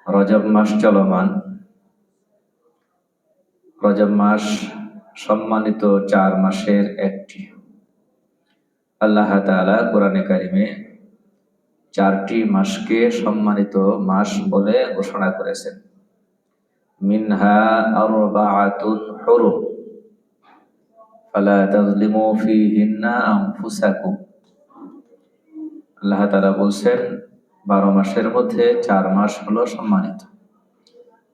রজব মাস চলমান। রজব মাস সম্মানিত 4 মাসের একটি। আল্লাহ তাআলা কোরআনে কারিমে 4টি মাসকে সম্মানিত মাস বলে ঘোষণা করেছেন। মিনহা আরবাআতুন হুরুম ফালা তাযলিমু ফীহিন্না আনফুসাকুম। আল্লাহ তাআলা বলছেন 12 মাসের মধ্যে 4 মাস হলো সম্মানিত।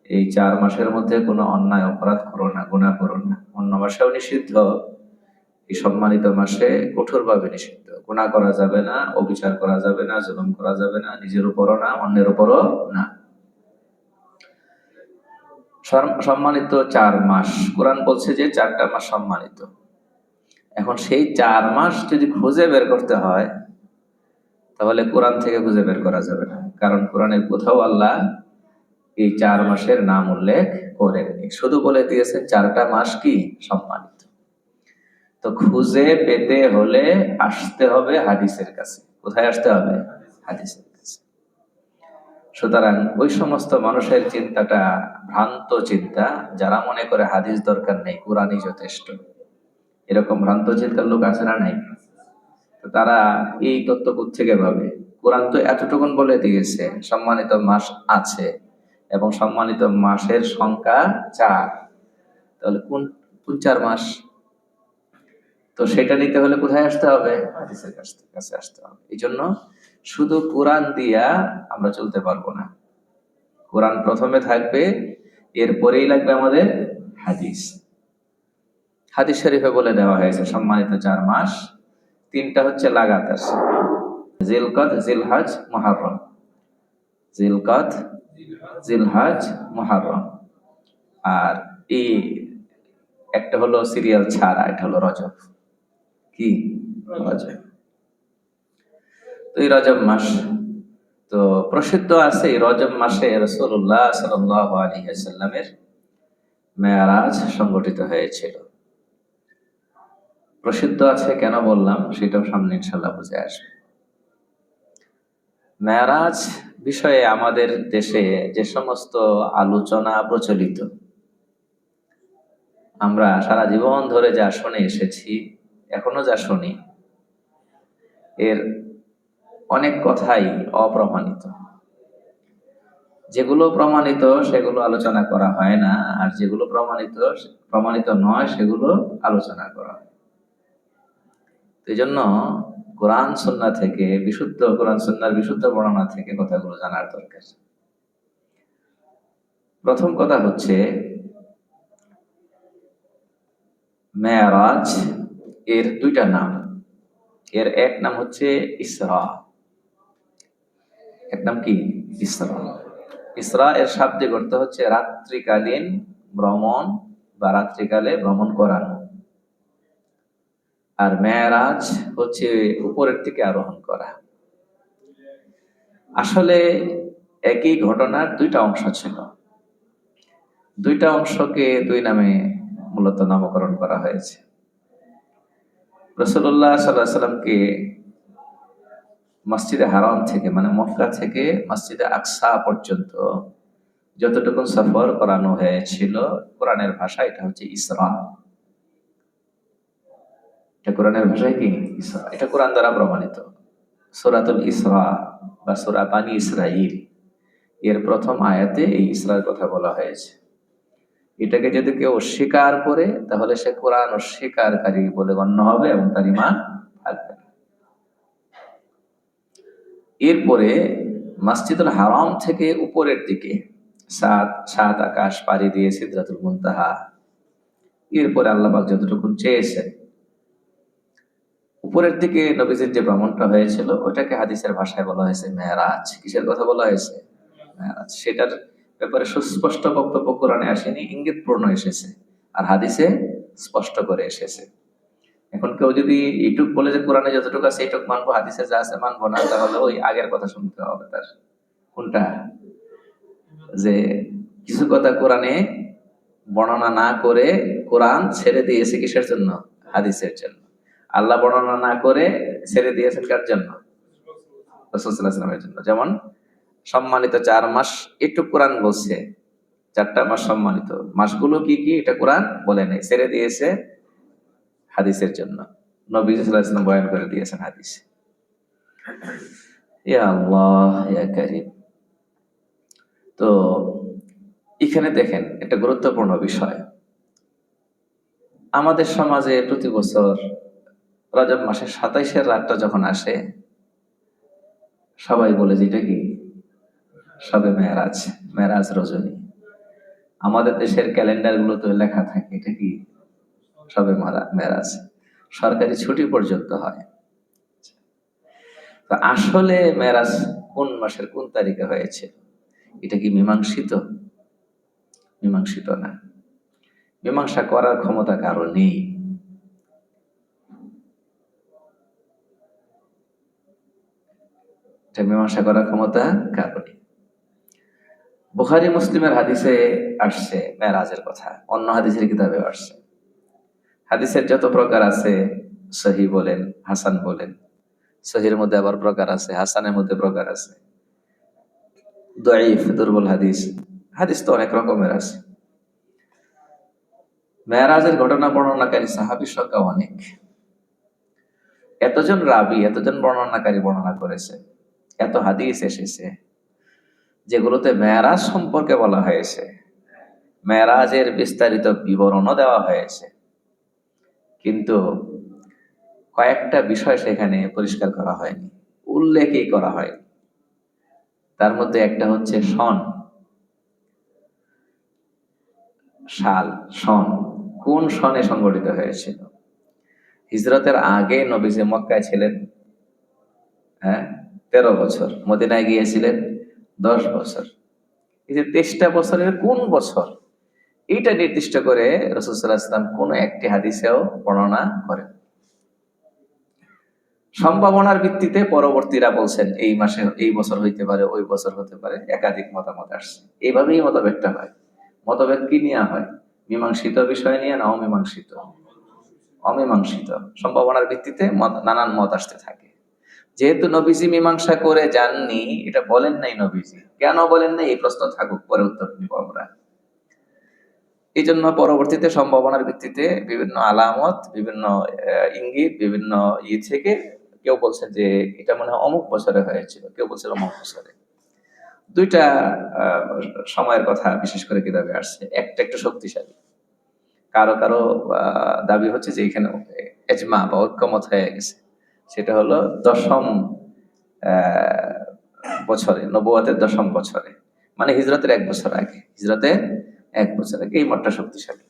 এই 4 মাসের মধ্যে কোনো অন্যায় অপরাধ করো না, গুনাহ করো না। অন্য মাসেও নিষিদ্ধ, এই সম্মানিত মাসে কঠোরভাবে নিষিদ্ধ। গুনাহ করা যাবে না, অবিচার করা যাবে না, জুলুম করা যাবে না, নিজের উপরও না, অন্যের উপরও না। সম্মানিত 4 মাস, কোরআন বলছে যে 4টা মাস সম্মানিত। এখন সেই 4 মাস যদি খুঁজে বের করতে হয় তাহলে কোরআন থেকে খুঁজে বের করা যাবে না, কারণ কোরআনের কোথাও আল্লাহ এই 4 মাসের নাম উল্লেখ করেননি, শুধু বলে দিয়েছেন 4টা মাস কি সম্মানিত। তো খুঁজে পেতে হলে আসতে হবে হাদিসের কাছে। কোথায় আসতে হবে? হাদিসের কাছে। সুতরাং ওই সমস্ত মানুষের চিন্তাটা ভ্রান্ত চিন্তা, যারা মনে করে হাদিস দরকার নেই, কোরআনই যথেষ্ট। এরকম ভ্রান্ত চিন্তার লোক আছে না নাই? তো তারা এই তত্ত্ব কোত্থেকে পাবে? কোরআন তো এতটুকুন বলে দিয়েছে সম্মানিত মাস আছে এবং সম্মানিত মাসের সংখ্যা 4। তাহলে কোন কোন 4 মাস? তো সেটা নিতে হলে কোথায় আসতে হবে? হাদিসের কাছে আসতে হবে। এই জন্য শুধু কোরআন দিয়া আমরা চলতে পারবো না। কোরআন প্রথমে থাকবে, এরপরেই লাগবে আমাদের হাদিস। হাদিস শরীফে বলে দেওয়া হয়েছে সম্মানিত 4 মাস 3টা হচ্ছে লাগাতার: জিলকদ, জিলহজ, মুহররম। জিলকদ, জিলহজ, মুহররম। আর এই একটা হলো সিরিয়াল ছাড়া, এটা হলো রজব। কি? রজব। তো এই রজব মাস তো প্রসিদ্ধ আছে, এই রজব মাসে রাসূলুল্লাহ সাল্লাল্লাহু আলাইহি ওয়াসাল্লামের মেরাজ সংগঠিত হয়েছিল। প্রসিদ্ধ আছে কেন বললাম সেটাও সামনে ইনশাআল্লাহ বুঝে আসবে। মেরাজ বিষয়ে আমাদের দেশে যে সমস্ত আলোচনা প্রচলিত, আমরা সারা জীবন ধরে যা শুনে এসেছি, এখনো যা শুনি, এর অনেক কথাই অপ্রমাণিত। যেগুলো প্রমাণিত সেগুলো আলোচনা করা হয় না, আর যেগুলো প্রমাণিত নয় সেগুলো আলোচনা করা হয়। এই জন্য কোরআন সুন্নাহ থেকে, বিশুদ্ধ কোরআন সুন্নাহর বিশুদ্ধ বর্ণনা থেকে কথাগুলো জানার দরকার। প্রথম কথা হচ্ছে, মেরাজ এর 2টা নাম। এর এক নাম হচ্ছে ইসরা। এক নাম কি? ইসরা। ইসরা এর শাব্দিক অর্থ হচ্ছে রাত্রিকালীন ভ্রমণ বা রাত্রিকালে ভ্রমণ করানো। আর মেরাজ হচ্ছে উপরের দিকে আরোহণ করা। আসলে একই ঘটনার 2টা অংশ ছিল। 2টা অংশকে 2 নামে মূলত নামকরণ করা হয়েছে। রাসূলুল্লাহ সাল্লাল্লাহু আলাইহি ওয়াসাল্লামকে মসজিদে হারাম থেকে, মানে মক্কা থেকে মসজিদে আকসা পর্যন্ত যতটুকু সফর করানো হয়েছিল, কোরআনের ভাষা এটা হচ্ছে ইসরা। এটা কোরআনের ভাষায় কি? ইসরা। এটা কোরআন দ্বারা প্রমাণিত। সূরাতুল ইসরা বা সূরা বানী ইসরাঈল এর প্রথম আয়াতে এই ইসরার কথা বলা হয়েছে। এটাকে যদি কেউ অস্বীকার করে তাহলে সে কোরআন অস্বীকারী বলে গণ্য হবে এবং তার ঈমান থাকবে না। এরপরে মসজিদুল হারাম থেকে উপরের দিকে সাত আকাশ পাড়ি দিয়ে সিদরাতুল মুনতাহা, এরপরে আল্লাহ পাক যতটুকু চেয়েছেন, উপরের দিকে নবীজির যে ভ্রমণটা হয়েছিল ওটাকে হাদিসের ভাষায় বলা হয়েছে মেরাজ। কিসের কথা বলা হয়েছে? মেরাজ। সেটার ব্যাপারে সুস্পষ্ট বক্তব্য কোরআনে আসেনি, ইঙ্গিতপূর্ণ এসেছে, আর হাদিসে স্পষ্ট করে এসেছে। এখন কেউ যদি এইটুক বলে যে কোরআনে যতটুকু আছে এইটুক মানবো, হাদিসে যা আছে মানবো না, তাহলে ওই আগের কথা শুনতে হবে তার। কোনটা? যে কিছু কথা কোরআনে বর্ণনা না করে কোরআন ছেড়ে দিয়েছে কিসের জন্য? হাদিসের জন্য। আল্লাহ বর্ণনা না করে ছেড়ে দিয়েছেন কার জন্য? রাসূল সাল্লাল্লাহু আলাইহি ওয়াসাল্লামের জন্য। যেমন সম্মানিত 4 মাস, একটু কোরআন বলছে 4টা মাস সম্মানিত। মাসগুলো কি কি এটা কোরআন বলে নাই, ছেড়ে দিয়েছে হাদিসের জন্য। নবী সাল্লাল্লাহু আলাইহি ওয়াসাল্লাম বয়ান করে দিয়েছেন হাদিসে। ইয়া আল্লাহ ইয়া কারীম। তো এখানে দেখেন একটা গুরুত্বপূর্ণ বিষয়, আমাদের সমাজে প্রতি বছর রজব মাসের 27-এর রাতটা যখন আসে, সবাই বলে যে এটা কি শবে মেরাজ, মেরাজ রজনী। আমাদের দেশের ক্যালেন্ডার গুলোতে লেখা থাকে এটা কি শবে মেরাজ, সরকারি ছুটি পর্যন্ত হয়। তো আসলে মেরাজ কোন মাসের কোন তারিখে হয়েছে এটা কি মীমাংসিত? মীমাংসিত না। মীমাংসা করার ক্ষমতা কারো নেই। এটা মীমাংসা করার ক্ষমতা কারো নেই। বুখারী মুসলিমের হাদিসে আসছে মেরাজের কথা, অন্য হাদিসের কিতাবে আসছে। হাদিসের যত প্রকার আছে, সহিহ বলেন হাসান বলেন, সহির মধ্যে আবার প্রকার আছে, হাসানের মধ্যে প্রকার আছে, দাঈফ দুর্বল হাদিস, হাদিস তো অনেক রকমের আছে। মেরাজের ঘটনা বর্ণনাকারী সাহাবীর সংখ্যা অনেক, এতজন রাবী, এতজন বর্ণনাকারী বর্ণনা করেছে, এত হাদিস এসেছে যেগুলোতে মেরাজ সম্পর্কে বলা হয়েছে, মেরাজের বিস্তারিত বিবরণও দেওয়া হয়েছে, কিন্তু কয়েকটা বিষয় সেখানে পরিষ্কার করা হয়নি, উল্লেখই করা হয়নি। তার মধ্যে একটা হচ্ছে সন, সাল, সন, কোন সনে সংগঠিত হয়েছিল। হিজরতের আগে নবীজি মক্কায় ছিলেন 13 বছর, মদিনায় গিয়েছিলেন 10 বছর। এই যে 23টা বছরের কোন বছর, এটা নির্দিষ্ট করে রাসূল সাল্লাল্লাহু আলাইহি ওয়াসাল্লাম কোন একটি হাদিসেও বর্ণনা করেন। সম্ভাবনার ভিত্তিতে পরবর্তীরা বলছেন এই মাসে এই বছর হইতে পারে, ওই বছর হতে পারে, একাধিক মতামত আসছে। এইভাবেই মতভেদটা হয়। মতভেদ কি নিয়ে হয়? মীমাংসিত বিষয় নিয়ে না অমীমাংসিত? অমীমাংসিত। সম্ভাবনার ভিত্তিতে নানান মত আসতে থাকে। যেহেতু নবীজি মীমাংসা করে যাননি, এটা বলেন নাই নবীজি, কেন বলেন নাই এই প্রশ্ন থাকুক, পরে উত্তর নিব আমরা। এই জন্য পরবর্তীতে সম্ভাবনার ভিত্তিতে বিভিন্ন আলামত, বিভিন্ন ইঙ্গিত, বিভিন্ন থেকে কেউ বলছে যে এটা মনে হয় অমুক বছরে হয়েছিল, কেউ বলছিল অমুক বছরে। দুইটা আহ, সময়ের কথা বিশেষ করে কিতাবে আসছে, একটা একটু শক্তিশালী, কারো কারো দাবি হচ্ছে যে এখানে এজমা বা ঐক্যমত হয়ে গেছে, সেটা হলো 10ম বছরে, নবুয়তের 10ম বছরে, মানে হিজরতের 1 বছর আগে, হিজরতের 1 বছর আগে। এই মতটা শক্তিশালী।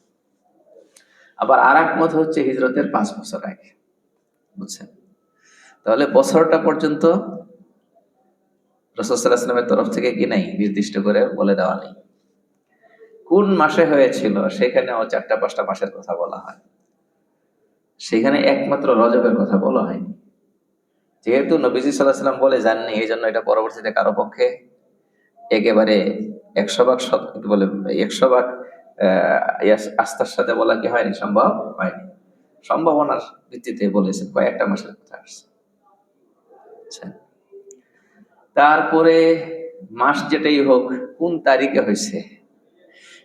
আবার আর এক মত হচ্ছে হিজরতের 5 বছর আগে, বুঝছেন? তাহলে বছরটা পর্যন্ত রাসূল সাল্লাল্লাহু আলাইহি ওয়াসাল্লামের তরফ থেকে কি নাই, নির্দিষ্ট করে বলে দেওয়া নেই। কোন মাসে হয়েছিল সেখানেও 4টা-5টা মাসের কথা বলা হয়, সেখানে একমাত্র রজবের কথা বলা হয়নি। যেহেতু নবীজি সাল্লাল্লাহু আলাইহি ওয়াসাল্লাম বলে যাননি, এই জন্য এটা পরবর্তীতে কারো পক্ষে একেবারে 100 ভাগ বলে 100 ভাগ আস্থার সাথে বলা কি হয়নি, সম্ভব হয়নি। সম্ভাবনার ভিত্তিতে বলেছেন, কয়েকটা মাসের কথা আসছে। তারপরে মাস যেটাই হোক, কোন তারিখে হয়েছে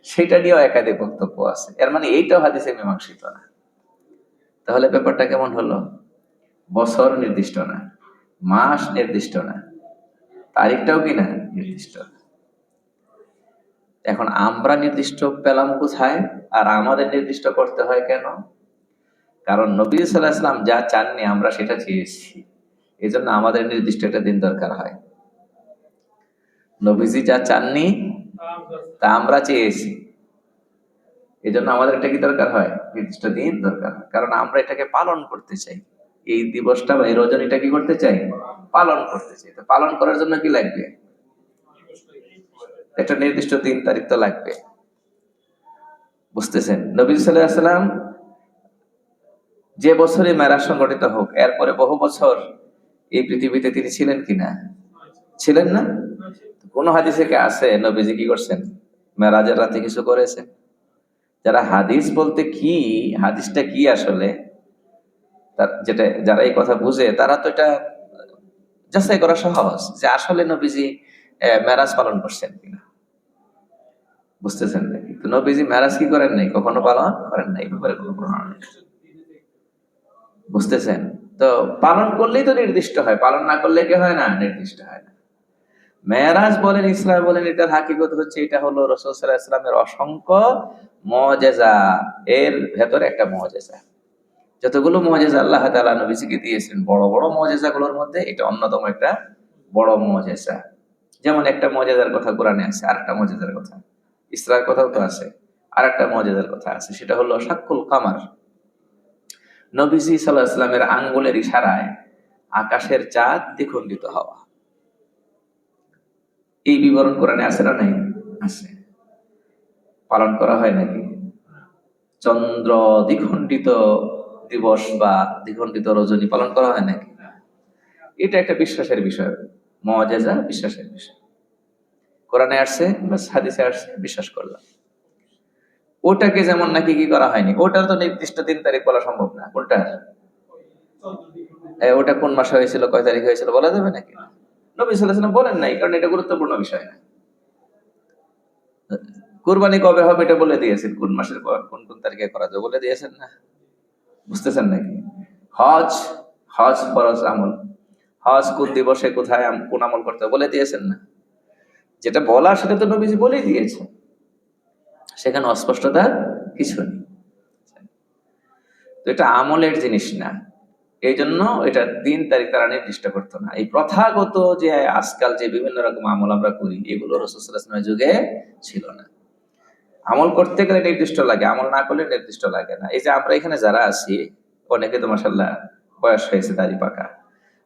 সেটা নিয়েও একাধিক বক্তব্য আছে। এর মানে এইটাও হাদিসে মীমাংসিত না। তাহলে ব্যাপারটা কেমন হলো? বছর নির্দিষ্ট না, মাস নির্দিষ্ট না, তারিখটাও কি না নির্দিষ্ট। এখন আমরা নির্দিষ্ট পেলাম কোথায়, আর আমাদের নির্দিষ্ট করতে হয় কেন? কারণ নবী সাল্লাল্লাহু আলাইহি ওয়াসাল্লাম যা চাননি আমরা সেটা চেয়েছি, এই জন্য আমাদের নির্দিষ্ট একটা দিন দরকার হয়। নবীজি যা চাননি তা আমরা চেয়েছি, এই জন্য আমাদের এটা কি দরকার হয়, নির্দিষ্ট দিন দরকার হয়। কারণ আমরা এটাকে পালন করতে চাই, এই দিবসটা বা এই রজনীটা কি করতে চাই, পালন করতে চাই। তো পালন করার জন্য কি লাগবে, একটা নির্দিষ্ট দিন তারিখ তো লাগবে, বুঝতেছেন? নবী সাল্লাল্লাহু আলাইহি ওয়াসাল্লাম যে বছরে মেরাজ সংগঠিত হোক, এরপরে বহু বছর এই পৃথিবীতে তিনি ছিলেন কিনা, ছিলেন না? কোন হাদিসে কে আছে নবীজি কি করছেন, মেরাজের রাতে কিছু করেছেন? যারা হাদিস বলতে কি, হাদিসটা কি আসলে, যেটা যারা এই কথা বুঝে তারা তো এটা যাচাই করা সহজ, যে আসলে নবীজি মেরাজ পালন করছেন কিনা, বুঝতেছেন নাকি? তো নবীজি মেরাজ কি করেন নাই, কখনো পালন করেন নাই, এই ব্যাপারে কোনো প্রমাণ নেই। বুঝতেছেন? তো পালন করলেই তো নির্দিষ্ট হয়, পালন না করলে কি হয় না, নির্দিষ্ট হয় না। মেরাজ বলেন, ইসলাম বলেন, এটার হাকিকত হচ্ছে এটা হলো রাসূল সাল্লাল্লাহু আলাইহি ওয়াসাল্লামের অসংখ্য মুআজিজা, এর ভেতরে একটা মুআজিজা। যতগুলো মুআজিজা আল্লাহ তাআলা নবীজিকে দিয়েছেন, বড় বড় মুআজিজাগুলোর মধ্যে এটা অন্যতম একটা বড় মুআজিজা। যেমন একটা মুআজিজার কথা কোরআনে আছে, আরেকটা মুআজিজার কথা ইসরার কথাও তো আছে, আরেকটা মুআজিজার কথা আছে, সেটা হলো শাক্কুল কামার। নবীজি সাল্লাল্লাহু আলাইহি ওয়াসাল্লামের আঙ্গুলের ইশারায় আকাশের চাঁদ দ্বিখণ্ডিত হওয়া, এই বিবরণ কোরআনে আছে না নাই? আছে। পালন করা হয় নাকি? চন্দ্র দ্বিখণ্ডিত দিবস বা দ্বিখণ্ডিত রজনী পালন করা হয় নাকি? এটা একটা বিশ্বাসের বিষয়, মুআজিজা বিশ্বাসের বিষয়। কোরআনে আসছে বা হাদিসে আসছে, বিশ্বাস করলাম। ওটাকে যেমন নাকি কি করা হয়নি, ওটার তো নির্দিষ্ট দিন তারিখ বলা সম্ভব না। কোনটা? ওটা কোন মাসে হয়েছিল, কয় তারিখ হয়েছিল বলা যাবে নাকি? নবী সাল্লাল্লাহু আলাইহি ওয়াসাল্লাম বলেন নাই, কারণ এটা গুরুত্বপূর্ণ বিষয় না। কুরবানি কবে হবে এটা বলে দিয়েছেন, কোন মাসের কোন কোন তারিখে করা যাবে বলে দিয়েছেন না? বুঝতেছেন নাকি? হজ, হজ ফরজ আমল, হজ কোন দিবসে কোথায় কোন আমল করতে হবে বলে দিয়েছেন না? যেটা বলা সেটা তো নবীজি বলেই দিয়েছে, সেখানে অস্পষ্টতা কিছু নেই। তো এটা আমলের জিনিস না, এই জন্য এটা দিন তারিখ তারা নির্দিষ্ট করতো না। এই প্রথাগত যে আজকাল যে বিভিন্ন রকম আমল আমরা করি, এগুলো রাসূল সাল্লাল্লাহু আলাইহি ওয়াসাল্লামের যুগে ছিল না। আমল করতে গেলে নির্দিষ্ট লাগে, আমল না করলে নির্দিষ্ট লাগে না। এই যে আমরা এখানে যারা আছি, অনেকে তো মাশাআল্লাহ বয়স হয়েছে, দাড়ি পাকা।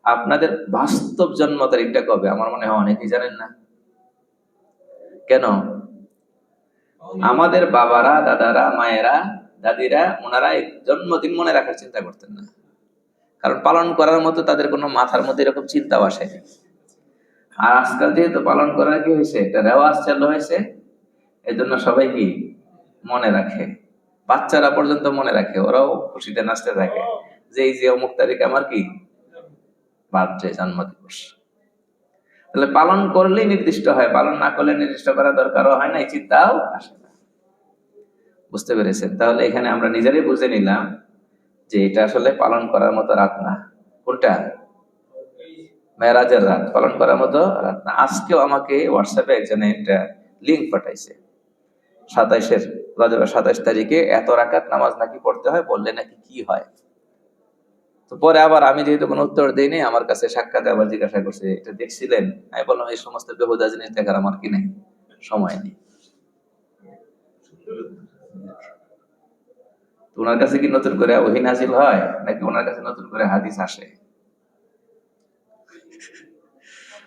আপনাদের বাস্তব জন্ম তারিখটা কবে আমার মনে হয় অনেকেই জানেন না। কেন? আমাদের বাবারা, দাদারা, মায়েরা, দাদিরা, ওনারা এই জন্মদিন মনে রাখার চিন্তা করতেন না, কারণ পালন করার মতো তাদের কোনো মাথার মধ্যে এরকম চিন্তাও আসেনি। আর আজকাল যেহেতু পালন করার কি হয়েছে, একটা রেওয়াজ চালু হয়েছে, এই জন্য সবাই কি মনে রাখে, বাচ্চারা পর্যন্ত মনে রাখে, ওরাও খুশিতে নাচতে থাকে যে এই যে অমুক তারিখ আমার কি বার্থডে, জন্মদিবস। তাহলে পালন করলেই নির্দিষ্ট হয়, পালন না করলে নির্দিষ্ট করা দরকারও হয় না, এই চিন্তাও আসে না। বুঝতে পেরেছেন? তাহলে এখানে আমরা নিজেরাই বুঝে নিলাম যে এটা আসলে পালন করার মতো রাত না। কোনটা? মেরাজের রাত পালন করার মতো রাত না। আজকেও আমাকে হোয়াটসঅ্যাপে একজনে একটা লিঙ্ক পাঠাইছে, 27 তারিখে এত রাকাত নামাজ নাকি পড়তে হয়, বললে নাকি কি হয়। তো পরে আবার আমি যেহেতু কোনো উত্তর দিইনি, আমার কাছে সাক্ষাতে আবার জিজ্ঞাসা করছে এটা দেখছিলেন? আমি বললাম এই সমস্ত বেহুদা জিনিস দেখার আমার কি নেই, সময় নেই। ওনার কাছে কি নতুন করে ওহী নাজিল হয়, নাকি ওনার কাছে নতুন করে হাদিস আসে?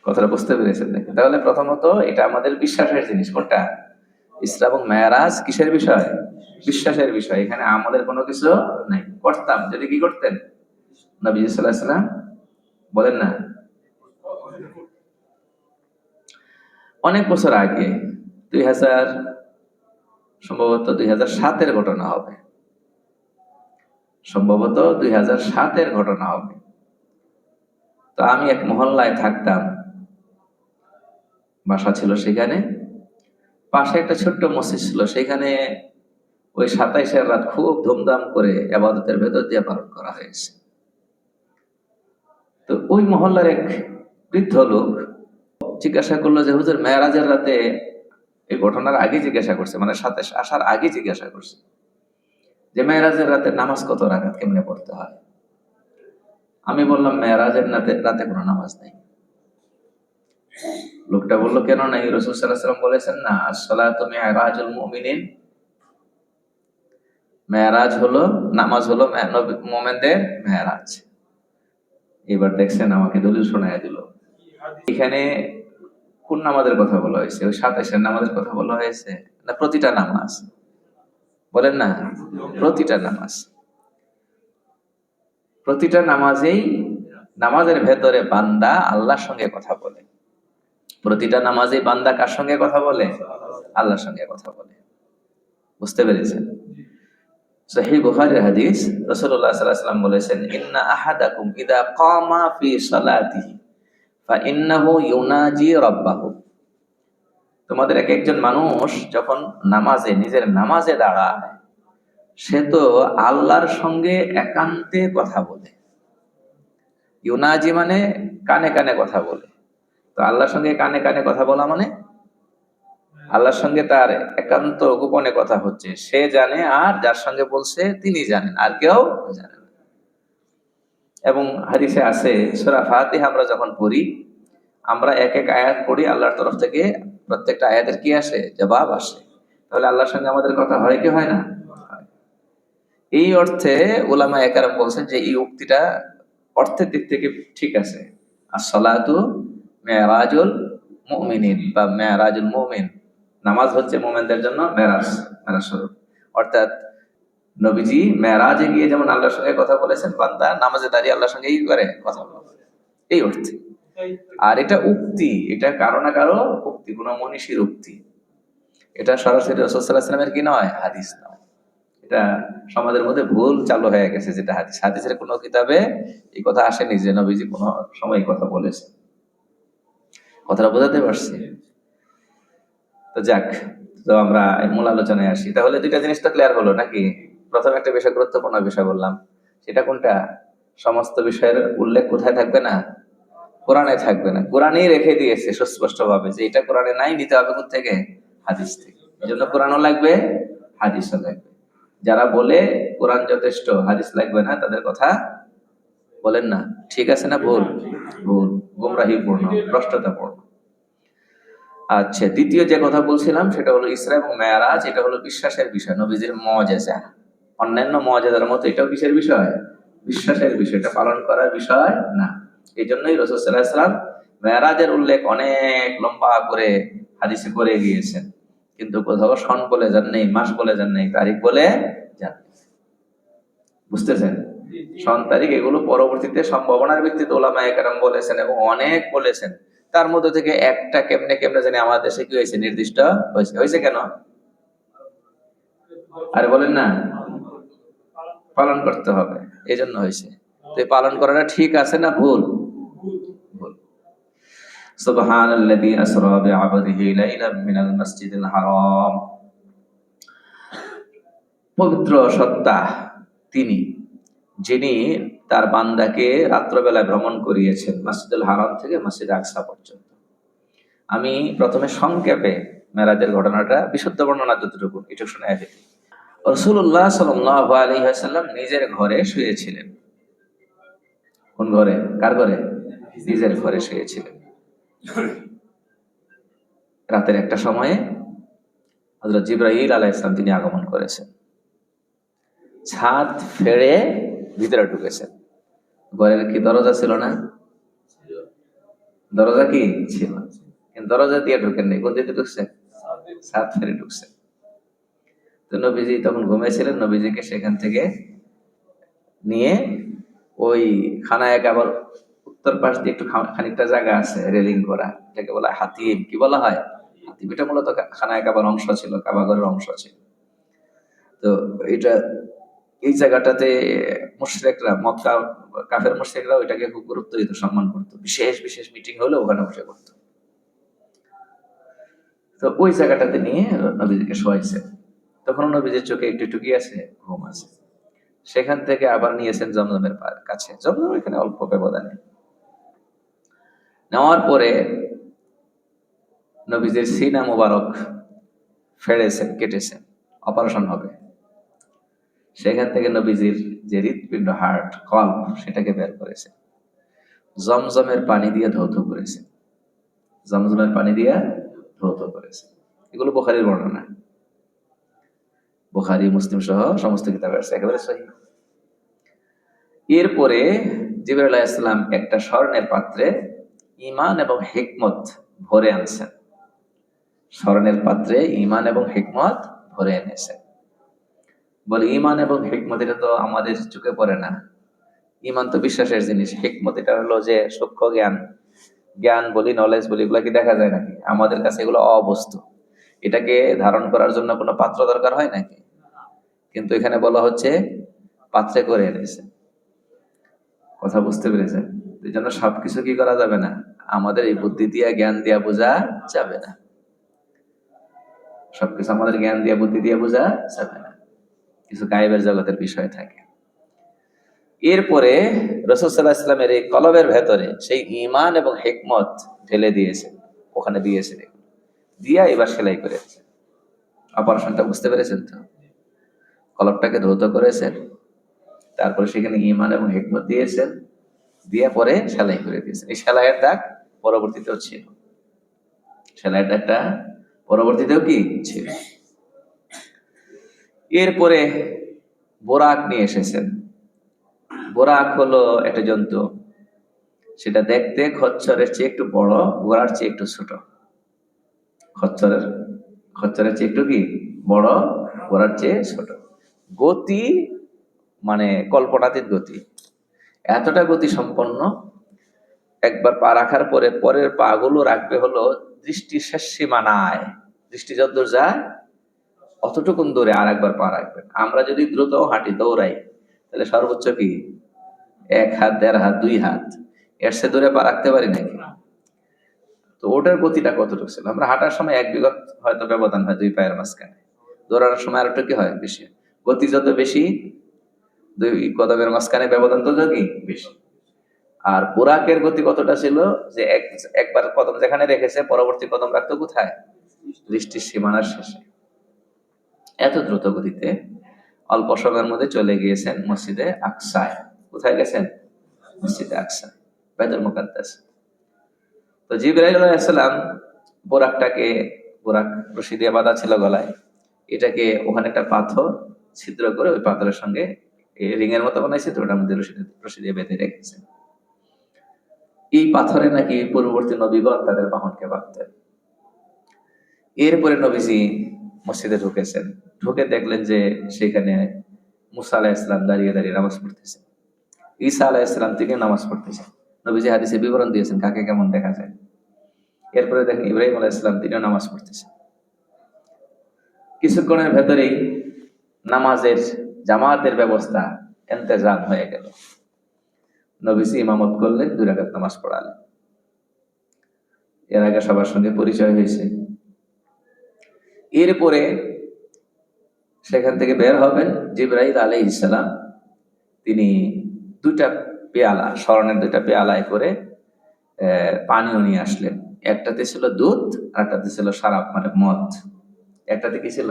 কথাটা বুঝতে পেরেছেন নাকি? তাহলে প্রথমত এটা আমাদের বিশ্বাসের জিনিস। কোনটা? ইসরা এবং মেরাজ কিসের বিষয়? বিশ্বাসের বিষয়। এখানে আমলের কোনো কিছু নাই। করতাম যদি কি করতেন? নবী সাল্লাল্লাহু আলাইহি ওয়াসাল্লাম বলেন না, অনেক বছর আগে 2000 সম্ভবত 2007-এর ঘটনা হবে, সম্ভবত 2007-এর ঘটনা হবে। তো আমি এক মহল্লায় থাকতাম, বাসা ছিল সেখানে, পাশে একটা ছোট্ট মসজিদ ছিল, সেখানে ওই 27-এর রাত খুব ধুমধাম করে ইবাদতের ভেতর দিয়ে পালন করা হয়েছে। তো ওই মহল্লার এক বৃদ্ধ লোক জিজ্ঞাসা করলো যে হুজুর মেরাজের রাতে, এই ঘটনার আগে জিজ্ঞাসা করছে, মানে 27 আসার আগে জিজ্ঞাসা করছে যে মেরাজের রাতে নামাজ কত রাকাত, কেমনে পড়তে হয়। আমি বললাম মেরাজের রাতে কোনো নামাজ নেই। লোকটা বললো কেন নাই? রাসূল সাল্লাল্লাহু আলাইহি ওয়াসাল্লাম বলেছেন না, আস-সালাতু মি'রাজুল মুমিনিন, মেরাজ হলো, নামাজ হলো মুমিনদের মেরাজ। এবার দেখছেন আমাকে দলিল শোনায় দিল। এখানে কোন নামাজের কথা বলা হয়েছে? ওই 27-এর নামাজের কথা বলা হয়েছে না প্রতিটা নামাজ? বলেন না, প্রতিটা নামাজ। প্রতিটা নামাজেই, নামাজের ভেতরে বান্দা আল্লাহর সঙ্গে কথা বলে। প্রতিটা নামাজেই বান্দা কার সঙ্গে কথা বলে? আল্লাহর সঙ্গে কথা বলে। বুঝতে পেরেছেন? সহিহ বুখারীর হাদিস, রাসূলুল্লাহ সাল্লাল্লাহু আলাইহি ওয়াসাল্লাম বলেছেন, ইন্না আহাদাকুম ইযা কামা ফি সালাতিহি ফা ইন্নাহু ইউনাজি রাব্বাহু। তোমাদের এক একজন মানুষ যখন নিজের নামাজে দাঁড়ায়, সে তো আল্লাহর সঙ্গে একান্তে কথা বলে। ইউনাজি মানে কানে কানে কথা বলে। তো আল্লাহর সঙ্গে কানে কানে কথা বলা মানে আল্লাহর সঙ্গে তার একান্ত গোপনে কথা হচ্ছে, সে জানে, আর যার সঙ্গে বলছে তিনি জানেন, আর কেউ জানে না। এবং হাদিসে আছে, সূরা ফাতিহা আমরা যখন পড়ি, আমরা এক এক আয়াত পড়ি, আল্লাহর তরফ থেকে প্রত্যেকটা আয়াতের কি আসে? জবাব আসে। তাহলে আল্লাহর সঙ্গে আমাদের কথা হয় কি হয় না? এই অর্থে উলামায়ে কেরাম বলছেন যে এই উক্তিটা অর্থের দিক থেকে ঠিক আছে। as-salatu মিরাজুল মুমিনিন বা মিরাজুল মুমিন, নামাজ হচ্ছে মুমিনদের জন্য মেরাজ স্বরূপ। অর্থাৎ নবীজি মেরাজে গিয়ে যেমন আল্লাহর সঙ্গে কথা বলেছেন, বান্দা নামাজে দাঁড়িয়ে আল্লাহর সঙ্গে করে কথা বলে, এই অর্থে। আর এটা উক্তি, এটা কারো না কারো উক্তি, কোন মনীষীর উক্তি। এটা সরাসরি রাসূল সাল্লাল্লাহু আলাইহি ওয়াসাল্লামের কি নয়, হাদিস নয়। এটা সমাজের মধ্যে ভুল চালু হয়ে গেছে, যেটা হাদিসের কোনো কিতাবে এই কথা আসেনি যে নবীজি কোনো সময় এই কথা বলেছে। কথাটা বোঝাতে পারছি? তো যাক, তো আমরা মূল আলোচনায় আসি। তাহলে দুইটা জিনিস তো ক্লিয়ার হলো নাকি? প্রথম একটা বিষয়, গুরুত্বপূর্ণ বিষয় বললাম, সেটা কোনটা? সমস্ত বিষয়ের উল্লেখ কোথায় থাকবে না? কোরআনে থাকবে না। কোরআনেই রেখে দিয়েছে সুস্পষ্ট ভাবে যে এটা কোরআনে নাই, নিতে হবে কোত্থেকে? হাদিস থেকে। এই জন্য কোরআনও লাগবে, হাদিসও লাগবে। যারা বলে কোরআন যথেষ্ট, হাদিস লাগবে না, তাদের কথা বলেন না ঠিক আছে না ভুল? ভুল, গুমরাহিপূর্ণ, ভ্রষ্টতাপূর্ণ। আচ্ছা, দ্বিতীয় যে কথা বলছিলাম সেটা হলো ইসরা এবং মেরাজ। এটা হলো বিশ্বাসের বিষয়, নবীজির মুজিজা। অন্যান্য মুজিজার মতো এটাও কিসের বিষয়? বিশ্বাসের বিষয়, এটা পালন করার বিষয় না। এই জন্যই রাসূল সাল্লাল্লাহু আলাইহি ওয়াসাল্লাম মেরাজের উল্লেখ অনেক লম্বা করে হাদিসে করে গিয়েছেন, কিন্তু কোথাও সন বলে যান নেই, মাস বলে যান নেই, তারিখ বলে যান। বুঝতেছেন? সন তারিখ এগুলো পরবর্তীতে সম্ভাবনার ভিত্তিতে উলামায়ে কেরাম বলেছেন এবং অনেক বলেছেন। তার মধ্যে থেকে একটা কেমনে কেমনে জানি আমাদের দেশে কি হয়েছে, নির্দিষ্ট হয়েছে কেন? আরে বলেন না, পালন করতে হবে, এই জন্য হয়েছে। তো এই পালন করাটা ঠিক আছে না ভুল? ভুল। সুবহানাল্লাযী আসরা বিআবদিহি লাইলাম মিনাল মাসজিদিল হারাম। পবিত্র সত্তা তিনি, যিনি তার বান্দাকে রাত্রবেলায় ভ্রমণ করিয়েছেন মসজিদুল হারাম থেকে মসজিদ আকসা পর্যন্ত। আমি প্রথমে সংক্ষেপে মেরাজের ঘটনাটা, বিশুদ্ধ বর্ণনা যতটুকু, একটু শুনে আসি। রাসূলুল্লাহ সাল্লাল্লাহু আলাইহি ওয়াসাল্লাম নিজের ঘরে শুয়েছিলেন। কোন ঘরে? কার ঘরে? নিজের ঘরে শুয়েছিলেন। রাতের একটা সময়ে হযরত জিবরাইল আলাইহিস সালাম তিনি আগমন করেছেন, ছাদ ফেড়ে ভিতরে ঢুকেছেন। ঘরের কি দরজা ছিল না? দরজা কি ছিল, কিন্তু দরজা দিয়ে ঢুকেন নাই। কোন দিকে ঢুকছেন? ছাদ ফেড়ে ঢুকছেন। তো নবীজি তখন ঘুমিয়েছিলেন। নবীজিকে সেখান থেকে নিয়ে ওই খানায় আবার উত্তর পাশ দিয়ে একটু খানিকটা জায়গা আছে রেলিং করা, এটাকে বলা হয় হাতিম। কি বলা হয়? হাতিম। এটা মূলত খানায় কাবার অংশ ছিল, কাবাঘরের অংশ ছিল। তো এটা, এই জায়গাটাতে মুশরিকরা, মক্কা কাফের মুশরিকরা ওইটাকে খুব গুরুত্ব দিত, সম্মান করতো। বিশেষ বিশেষ মিটিং হলে ওখানে বসে করতো। তো ওই জায়গাটাতে নিয়ে নবীজিকে শোয়াইছে। তখন নবীজির চোখে একটু একটু কি আছে? ঘুম আছে। সেখান থেকে আবার নিয়েছেন জমজমের কাছে। জমজম এখানে অল্প ব্যবধানে নেওয়ার পরে নবীজির সিনা মুবারক ফেড়েছেন, কেটেছেন, অপারেশন হবে। সেখান থেকে নবীজির যে হৃৎপিণ্ড, হার্ট, কল্প, সেটাকে বের করেছে। জমজমের পানি দিয়ে ধৌত করেছে। জমজমের পানি দিয়ে ধৌত করেছে। এগুলো বুখারীর বর্ণনা, বুখারী মুসলিম সহ সমস্ত কিতাবে আছে, একেবারে সহিহ। এরপরে জিবরাইল আলাইহিস সালাম একটা স্বর্ণের পাত্রে ঈমান এবং হিকমত ভরে আনছেন। স্বর্ণের পাত্রে ঈমান এবং হিকমত ভরে এনেছেন। বলে ঈমান এবং হিকমত, এটা তো আমাদের চোখে পড়ে না। ঈমান তো বিশ্বাসের জিনিস, হিকমত এটা হলো যে সূক্ষ্ম জ্ঞান। জ্ঞান বলি, নলেজ বলি, এগুলা কি দেখা যায় নাকি? আমাদের কাছে এগুলো অবস্তু। এটাকে ধারণ করার জন্য কোনো পাত্র দরকার হয় নাকি? কিন্তু এখানে বলা হচ্ছে পাত্রে করে এনেছে। কথা বুঝতে পেরেছেন? এই জন্য সবকিছু কি করা যাবে না, আমাদের এই বুদ্ধি দিয়া, জ্ঞান দিয়া বোঝা যাবে না। সবকিছু আমাদের জ্ঞান দিয়ে বুদ্ধি দিয়ে বোঝা যাবে না, কিছু গায়েবের জগতের বিষয় থাকে। এরপরে রাসূল সাল্লাল্লাহু আলাইহি ওয়াসাল্লামের এই কলবের ভেতরে সেই ঈমান এবং হিকমত ঢেলে দিয়েছে, ওখানে দিয়েছে, দিয়া এবার সেলাই করেছে। অপারেশনটা বুঝতে পেরেছেন তো? কলবটাকে ধৌত করেছেন, তারপরে সেখানে ঈমান এবং হিকমত দিয়েছেন, দিয়ে পরে সেলাই করে দিয়েছেন। এই সেলাইয়ের দাগ পরবর্তীতেও ছিল, সেলাইয়ের দাগটা পরবর্তীতেও কি ছিল। এরপরে বোরাক নিয়ে এসেছেন। বোরাক হলো একটা জন্তু, সেটা দেখতে খচ্চরের চেয়ে একটু বড়, ঘোড়ার চেয়ে একটু ছোট। খচ্চরের খচ্চরের চেয়ে একটু কি বড়, ঘোড়ার চেয়ে ছোট। গতি মানে কল্পনাতীত গতি, এতটা গতি সম্পন্ন, একবার পা রাখার পরে পরের পা গুলো রাখবে হলো দৃষ্টির শেষ সীমানায়, দৃষ্টি যতদূর যায় অতটুকুন দূরে আর একবার পা রাখবেন। আমরা যদি দ্রুত হাঁটি, দৌড়াই, তাহলে সর্বোচ্চ কি 1 হাত, 1.5 হাত, 2 হাত, এর সে দূরে পা রাখতে পারি নাকি? তো ওটার গতিটা কতটুকু ছিল? আমরা হাঁটার সময় 1 বিঘত হয়তো ব্যবধান হয় 2 পায়ের মাঝখানে, দৌড়ানোর সময় আর একটু কি হয় বেশি, গতি যত বেশি 2 কদমের মাঝখানে ব্যবধান তত কি বেশি। আর বুরাকের গতি কতটা ছিল যে একবার কদম যেখানে রেখেছে পরবর্তী কদম রাখতো কোথায়? দৃষ্টির সীমানার শেষে। এত দ্রুত গতিতে অল্প সময়ের মধ্যে চলে গিয়েছেন মসজিদে আকসায়। কোথায় গেছেন? মসজিদে আকসা, বাইতুল মুকাদ্দাস। তো জিবরাইল আলাইহিস সালাম বোরাকটাকে, বোরাক রশি দিয়ে বাঁধা ছিল গলায়, এটাকে ওখানে একটা পাথর ছিদ্র করে ওই পাথরের সঙ্গে রিং এর মতো বানাইছে, তো ওটার মধ্যে রশি দিয়ে বেঁধে রেখেছে। এই পাথরে নাকি পূর্ববর্তী নবীগণ তাদের বাহনকে বাঁধতেন। এরপরে নবীজি মসজিদে ঢুকেছেন, ঢুকে দেখলেন যে সেখানে মুসা আলাইহিস সালাম দাঁড়িয়ে দাঁড়িয়ে নামাজ পড়তেছেন, ঈসা আলাইহিস সালাম তিনি নামাজ পড়তেছেন। নবীজি হাদিসে বিবরণ দিয়েছেন কাকে কেমন দেখা যায়। এরপরে দেখেন ইব্রাহিম আলাইহিস সালাম তিনিও নামাজ পড়তেছেন। কিছুক্ষণের ভেতরেই নামাজের জামাতের ব্যবস্থা, ইন্তেজাম হয়ে গেল। নবীজি ইমামত করলেন, 2 রাকাত নামাজ পড়ালেন। এর আগে সবার সঙ্গে পরিচয় হয়েছে। এরপরে সেখান থেকে বের হবেন, জিবরাইল আলাইহিস সালাম তিনি 2টা পেয়ালা, স্বর্ণের 2টা পেয়ালায় করে পানিও নিয়ে আসলেন। একটাতে ছিল দুধ, আর একটাতে ছিল শরাব মানে মদ। একটাতে কি ছিল?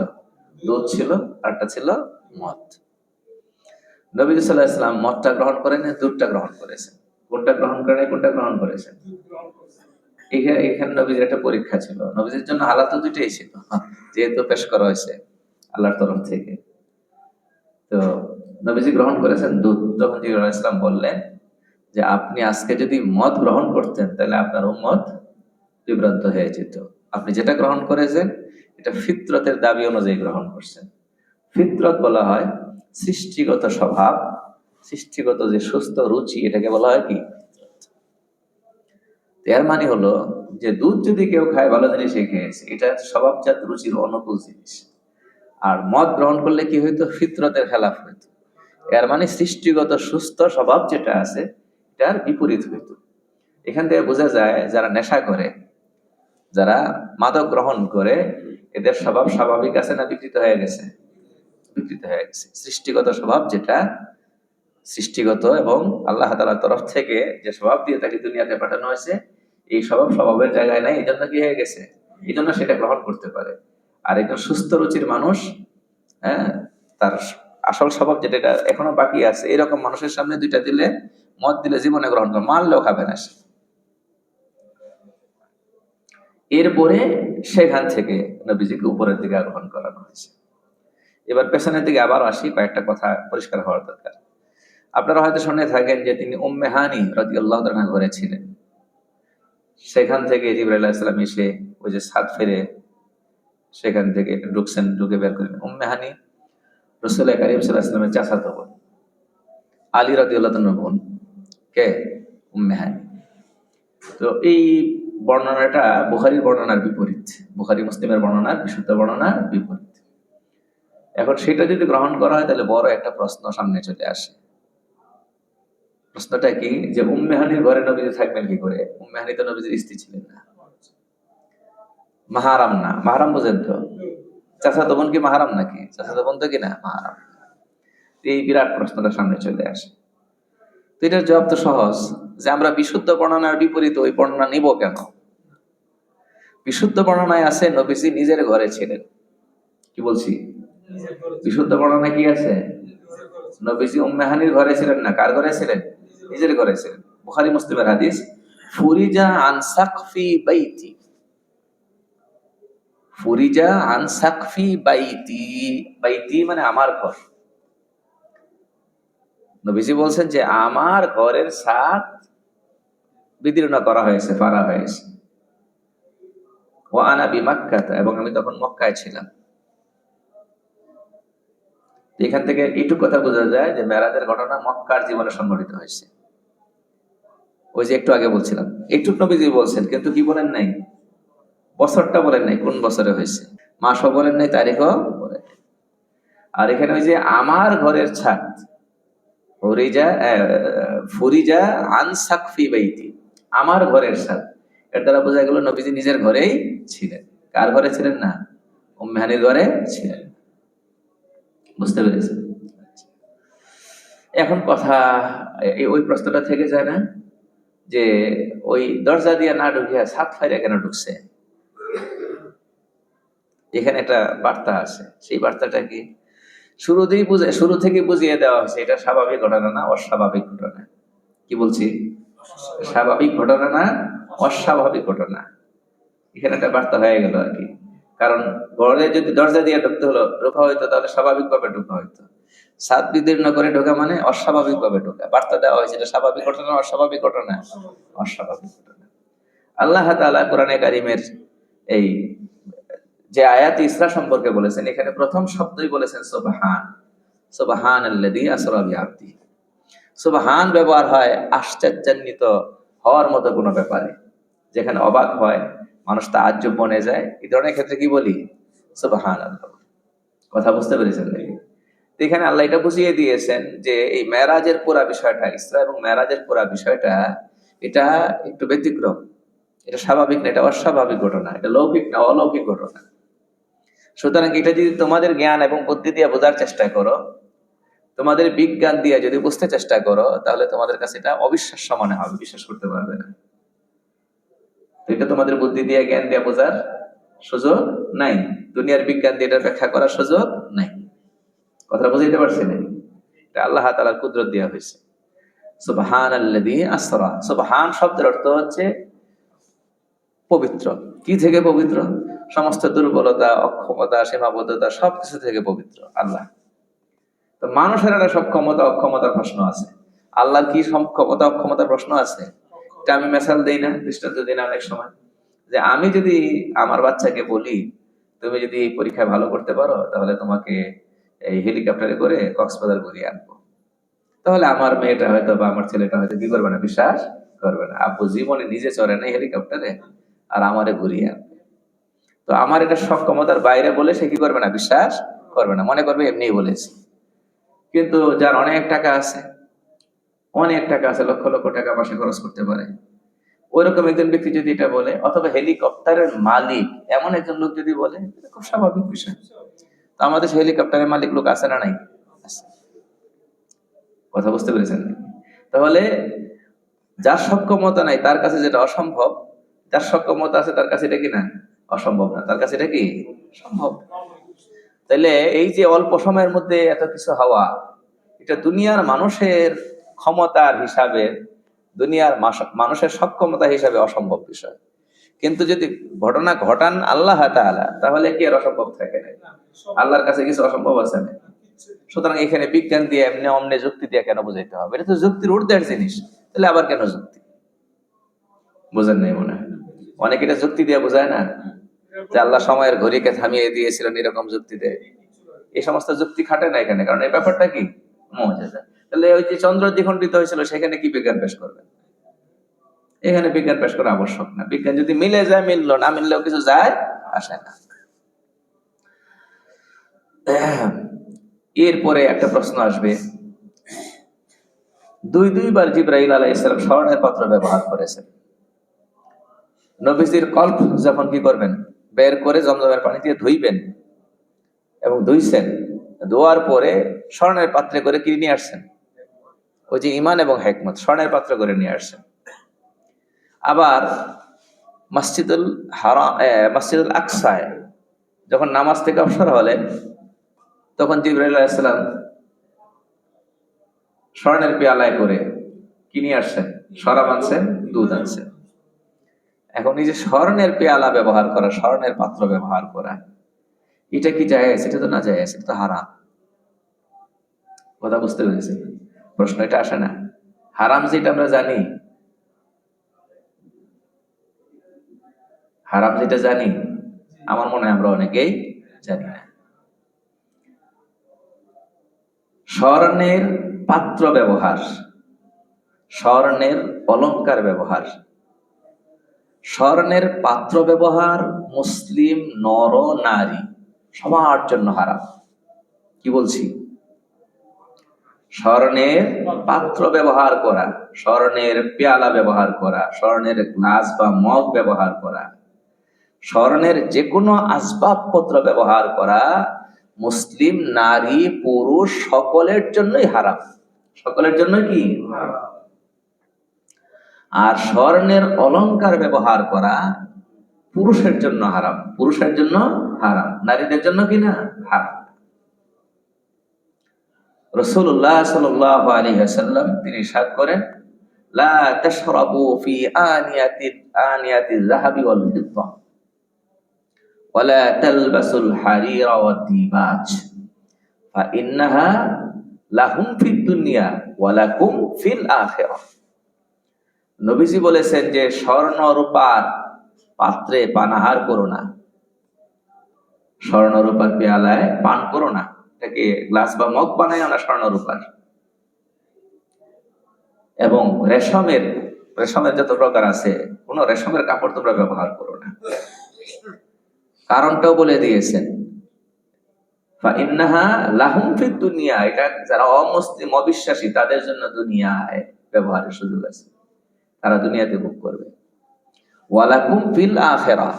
দুধ ছিল, আর একটা ছিল মদ। নবী সাল্লাল্লাহু আলাইহি ওয়াসাল্লাম মদটা গ্রহণ করেন, দুধটা গ্রহণ করেছেন। কোনটা গ্রহণ করেন, কোনটা গ্রহণ করেছেন? এখানে নবীজির একটা পরীক্ষা ছিল। নবীজির জন্য হালাত তো 2টাই ছিল, যেহেতু পেশ করা হয়েছে আল্লাহর তরফ থেকে। তো নবীজি গ্রহণ করেছেন দুধ। তখন জিবরাইল আলাইহিস সালাম বললেন যে আপনি আজকে যদি মদ গ্রহণ করতেন তাহলে আপনার উম্মত বিভ্রান্ত হয়ে যেত। আপনি যেটা গ্রহণ করেছেন এটা ফিতরতের দাবি অনুযায়ী গ্রহণ করছেন। ফিতরত বলা হয় সৃষ্টিগত স্বভাব, সৃষ্টিগত যে সুস্থ রুচি, এটাকে বলা হয় কি? এর মানে হলো যে দুধ যদি কেউ খায় ভালো জিনিসই খেয়েছে, এটা স্বভাবজাত রুচির অনুকূল জিনিস। আর মদ গ্রহণ করলে কি হইতো? ফিতরতের খেলাফ হইতো। এর মানে সৃষ্টিগত সুস্থ স্বভাব যেটা আছে এটার বিপরীত হইতো। এখান থেকে বোঝা যায় যারা নেশা করে, যারা মাদক গ্রহণ করে, এদের স্বভাব স্বাভাবিক আছে না বিকৃত হয়ে গেছে? বিকৃত হয়ে গেছে। সৃষ্টিগত স্বভাব যেটা সৃষ্টিগত এবং আল্লাহ তাআলার তরফ থেকে যে স্বভাব দিয়ে তাকে দুনিয়াতে পাঠানো হয়েছে, এই স্বভাবের জায়গায় নাই, এই জন্য কি হয়ে গেছে? এই জন্য সেটা গ্রহণ করতে পারে। আর একজন সুস্থ রুচির মানুষ, হ্যাঁ, তার আসল স্বভাব যেটা এটা এখনো বাকি আছে, এরকম মানুষের সামনে 2টা দিলে, মদ দিলে জীবনে গ্রহণ করে, মারলেও খাবে না সে। এরপরে সেখান থেকে নবীজিকে উপরের দিকে আরোহণ করানো হয়েছে। এবার পেছনের দিকে আবার আসি, কয়েকটা কথা পরিষ্কার হওয়ার দরকার। আপনারা হয়তো শুনে থাকেন যে তিনি উম্মে হানি রাদিয়াল্লাহু তাআলা ঘরে ছিলেন। সেখান থেকে জিবরাইল আলাইহিস সালাম এসে ওই যে ছাদ ফেরে সেখান থেকে ঢুকছেন, ঢুকে বের করেন। উম্মে হানি রাসূল কারীম সাল্লাল্লাহু আলাইহি ওয়াসাল্লামের চাচাতো বোন, আলী রাদিয়াল্লাহু তাআলার বোন। কে? উম্মে হানি। তো এই বর্ণনাটা বুখারীর বর্ণনার বিপরীত, বুখারী মুসলিমের বর্ণনার, বিশুদ্ধ বর্ণনার বিপরীত। এখন সেটা যদি গ্রহণ করা হয় তাহলে বড় একটা প্রশ্ন সামনে চলে আসে। প্রশ্নটা কি? যে উম্মে হানির ঘরে নবীজি থাকবেন কি করে? উম্মে হানি তো নবীজির স্ত্রী ছিলেন না, মাহারাম না। মাহারাম বোঝেন তো? চাচাতো বোন কি মাহারাম নাকি? চাচাতো বোন তো কিনা মাহারাম। এই বিরাট প্রশ্নটা সামনে চলে আসে। তো এটার জবাব তো সহজ, যে আমরা বিশুদ্ধ বর্ণনার বিপরীত ওই বর্ণনা নিব কেন? বিশুদ্ধ বর্ণনায় আছে নবীজি নিজের ঘরে ছিলেন। কি বলছি? বিশুদ্ধ বর্ণনায় কি আছে? নবীজি উম্মে হানির ঘরে ছিলেন না, কার ঘরে ছিলেন? নিজের ঘরে ছিলেন। বুখারী মুসলিমের হাদিস, ফুরিজা আন সাকফি বাইতি, ফুরিজা আন সাকফি বাইতি, বাইতি মানে আমার ঘর। নবীজি বলছেন যে আমার ঘরের ছাদ বিদীর্ণ করা হয়েছে, ফাড়া হয়েছে। ওয়া আনা বিমাক্কাত, এবং আমি তখন মক্কায় ছিলাম। এখান থেকে এইটুকু কথা বোঝা যায় যে মেরাজের ঘটনা মক্কার জীবনে সংঘটিত হয়েছে। ওই যে একটু আগে বলছিলাম, একটু নবীজি বলছেন, কিন্তু কি বলেন নাই? বছরটা বলেন নাই, কোন বছরে হয়েছে, মাসও বলেন নাই, তারিখও বলেন নাই। আর এখানে ওই যে আমার ঘরের ছাদ, ফুরিজা আন সাকফি বাইতি, আমার ঘরের ছাদ, এর দ্বারা বোঝা গেল নবীজি নিজের ঘরেই ছিলেন। কার ঘরে ছিলেন না? উম্মে হানির ঘরে ছিলেন। বুঝতে পেরেছেন? এখন কথা, ওই প্রশ্নটা থেকে যায় না যে ওই দরজা দিয়ে না ঢুকিয়া ছাদ ফাইরা কেন ঢুকছে? এখানে একটা বার্তা আছে। সেই বার্তাটা কি? শুরু থেকে বুঝিয়ে দেওয়া হয়েছে এটা স্বাভাবিক ঘটনা না অস্বাভাবিক ঘটনা। কি বলছি? স্বাভাবিক ঘটনা না অস্বাভাবিক ঘটনা। এখানে একটা বার্তা হয়ে গেল আর কি। কারণ ঘরে যদি দরজা দিয়ে ঢুকতে হলো, ঢোকা হইতো, তাহলে স্বাভাবিক ভাবে ঢোকা হইতো। ছাদ বিদীর্ণ করে ঢোকা মানে অস্বাভাবিক ভাবে ঢোকা। বার্তা দেওয়া হয়েছে এটা স্বাভাবিক ঘটনা অস্বাভাবিক ঘটনা, অস্বাভাবিক ঘটনা। আল্লাহ তাআলা কোরআনে কারিমের এই যে আয়াত ইসরা সম্পর্কে বলেছেন, এখানে প্রথম শব্দই বলেছেন সুবহান, সুবহানাল্লাযী আসরা বিআবদিহি। সুবহান ব্যবহার হয় আশ্চর্যান্বিত হওয়ার মতো কোনো ব্যাপারে, যেখানে অবাক হয়, মানুষ তাআজ্জুব বনে যায়, এই ধরনের ক্ষেত্রে কি বলি? সুবহানাল্লাহ। কথা বুঝতে পেরেছেন নাকি? এখানে আল্লাহ এটা বুঝিয়ে দিয়েছেন যে এই মেরাজের পুরা বিষয়টা, ইসরা এবং মেরাজের পুরা বিষয়টা, এটা একটু ব্যতিক্রম। এটা স্বাভাবিক না, এটা অস্বাভাবিক ঘটনা, এটা লৌকিক না অলৌকিক ঘটনা। সুতরাং এটা যদি তোমাদের জ্ঞান এবং বুদ্ধি দিয়ে বোঝার চেষ্টা করো, তোমাদের বিজ্ঞান দিয়ে যদি বুঝতে চেষ্টা করো, তাহলে তোমাদের কাছে এটা অবিশ্বাস্য মনে হবে, বিশ্বাস করতে পারবে না। এটা তোমাদের বুদ্ধি দিয়ে জ্ঞান দিয়ে বোঝার সুযোগ নাই, দুনিয়ার বিজ্ঞান দিয়ে এটা ব্যাখ্যা করার সুযোগ নাই। কথা বুঝাইতে পারছি না? এটা আল্লাহ তাআলার কুদরত দেওয়া হয়েছে। সুবহানাল্লাযী আসরা, সুবহান শব্দের অর্থ হচ্ছে পবিত্র। কি থেকে পবিত্র? সমস্ত দুর্বলতা, অক্ষমতা, সীমাবদ্ধতা সবকিছু থেকে পবিত্র আল্লাহ। তো মানুষের একটা সক্ষমতা অক্ষমতার প্রশ্ন আছে, আল্লাহর কি সক্ষমতা অক্ষমতার প্রশ্ন আছে? এটা আমি মেসাল দেই না, দৃষ্টান্ত দিই না অনেক সময়, যে আমি যদি আমার বাচ্চাকে বলি তুমি যদি এই পরীক্ষায় ভালো করতে পারো, তাহলে তোমাকে এই হেলিকপ্টারে করে কক্সবাজার ঘুরিয়ে আনবো, তাহলে আমার মেয়েটা হয়তো বা আমার ছেলেটা হয়তো কি করবে না? বিশ্বাস করবে না। আব্বু জীবনে নিজে চড়ে নাই হেলিকপ্টারে, আর আমারে ঘুরিয়ে আনবে। তো আমার এটা সক্ষমতার বাইরে বলে সে কি করবে না? বিশ্বাস করবে না, মনে করবে এমনি বলেছি। কিন্তু যার অনেক টাকা আছে, অনেক টাকা আছে, লক্ষ লক্ষ টাকা মাসে খরচ করতে পারে, ওইরকম একজন ব্যক্তি যদি এটা বলে, অথবা হেলিকপ্টারের মালিক এমন একজন লোক যদি বলে, এটা খুব স্বাভাবিক বিষয়। তো আমাদের হেলিকপ্টারের মালিক লোক আছে না নাই? আছে। কথা বুঝতে পেরেছেন? তাহলে যার সক্ষমতা নাই তার কাছে যেটা অসম্ভব, যার সক্ষমতা আছে তার কাছে এটা কি না? অসম্ভব না, তার কাছে এটা কি সম্ভব। তাহলে এই যে অল্প সময়ের মধ্যে এত কিছু হওয়া, এটা দুনিয়ার মানুষের ক্ষমতার হিসাবে, দুনিয়ার মানুষের সক্ষমতা হিসাবে অসম্ভব বিষয়। কিন্তু যদি ঘটনা ঘটান আল্লাহ তাআলা, তাহলে কি আর অসম্ভব থাকে না? আল্লাহর কাছে কিছু অসম্ভব আছে না? সুতরাং এখানে বিজ্ঞান দিয়ে এমনি অমনে যুক্তি দিয়ে কেন বুঝাইতে হবে? এটা তো যুক্তির ঊর্ধ্বের জিনিস, তাহলে আবার কেন যুক্তি? বুঝেন নাই মনে হয়? অনেকে এটা যুক্তি দিয়ে বোঝায় না, যে আল্লাহ সময়ের ঘড়িকে থামিয়ে দিয়েছিলেন, এরকম যুক্তি দেয়। এই সমস্ত যুক্তি খাটে না এখানে, কারণ এই ব্যাপারটা কি মুজিজা। তাহলে ওই যে চন্দ্র দ্বিখণ্ডিত হয়েছিল, সেখানে কি বিজ্ঞান পেশ করবেন? এখানে বিজ্ঞান পেশ করা আবশ্যক না। বিজ্ঞান যদি মিলে যায় মিললো, না মিললেও কিছু যায় আসে না। এরপরে একটা প্রশ্ন আসবে, দুইবার জিবরাইল আলাইহিস সালাম স্মরণের পাত্র ব্যবহার করেছেন। নবীজির কল্প যখন কি করবেন? বের করে জমজমের পানি দিয়ে ধুইবেন, এবং ধুইছেন, ধোয়ার পরে স্বর্ণের পাত্রে করে কি নিয়ে আসছেন? ওই যে ইমান এবং হেকমত, স্বর্ণের পাত্র করে নিয়ে আসছেন। আবার মসজিদুল আকসায় যখন নামাজ থেকে অবসর হলেন, তখন জিবরাইল আলাইহিস সালাম স্বর্ণের পেয়ালায় করে কি নিয়ে আসছেন? শরাব আনছেন, দুধ আনছেন। এখন এই যে স্বর্ণের পেয়ালা ব্যবহার করা, স্বর্ণের পাত্র ব্যবহার করা, এটা কি জায়েজ? এটা তো না জায়েজ, এটা তো হারাম। কথা বুঝতে পেরেছেন? প্রশ্ন এটা আসে না? হারাম যেটা আমরা জানি, হারাম যেটা জানি, আমার মনে হয় আমরা অনেকেই জানি না। স্বর্ণের পাত্র ব্যবহার, স্বর্ণের অলংকার ব্যবহার, স্বর্ণের পাত্র ব্যবহার মুসলিম নর নারী সবার জন্য হারাম। কি বলছি? স্বর্ণের পাত্র ব্যবহার করা, স্বর্ণের পেয়ালা ব্যবহার করা, স্বর্ণের গ্লাস বা মগ ব্যবহার করা, স্বর্ণের যে কোনো আসবাবপত্র ব্যবহার করা মুসলিম নারী পুরুষ সকলের জন্যই হারাম। সকলের জন্য কি? আর স্বর্ণের অলংকার ব্যবহার করা পুরুষের জন্য হারাম, পুরুষের জন্য হারাম, নারীদের জন্য কি না? হারাম। রাসূলুল্লাহ সাল্লাল্লাহু আলাইহি ওয়াসাল্লাম তিনি ইরশাদ করেন, লা তাশরাবু ফি আনিয়াতিল যাহাবি ওয়াল ফিদ্দা ওয়া লা তালবাসুল হারিরা ওয়াদ দিবাজ ফা ইন্নাহা লাহুম ফিদ দুনিয়া ওয়া লাকুম ফিল আখিরাহ। নবীজি বলেছেন যে স্বর্ণ রূপার পাত্রে পানাহার করো না, স্বর্ণ রূপার পেয়ালায় পান করো না। এটাকে গ্লাস বা মগ বানায় না স্বর্ণ রূপার। এবং রেশমের যত প্রকার আছে, কোন রেশমের কাপড় তোমরা ব্যবহার করো না। কারণটাও বলে দিয়েছেন, ইন্নাহা লাহুম ফিদ দুনিয়া, এটা যারা অমুসলিম অবিশ্বাসী তাদের জন্য দুনিয়ায় ব্যবহারের সুযোগ আছে, তারা দুনিয়াতে ভোগ করবে। ওয়ালাকুম ফিল আখিরাহ,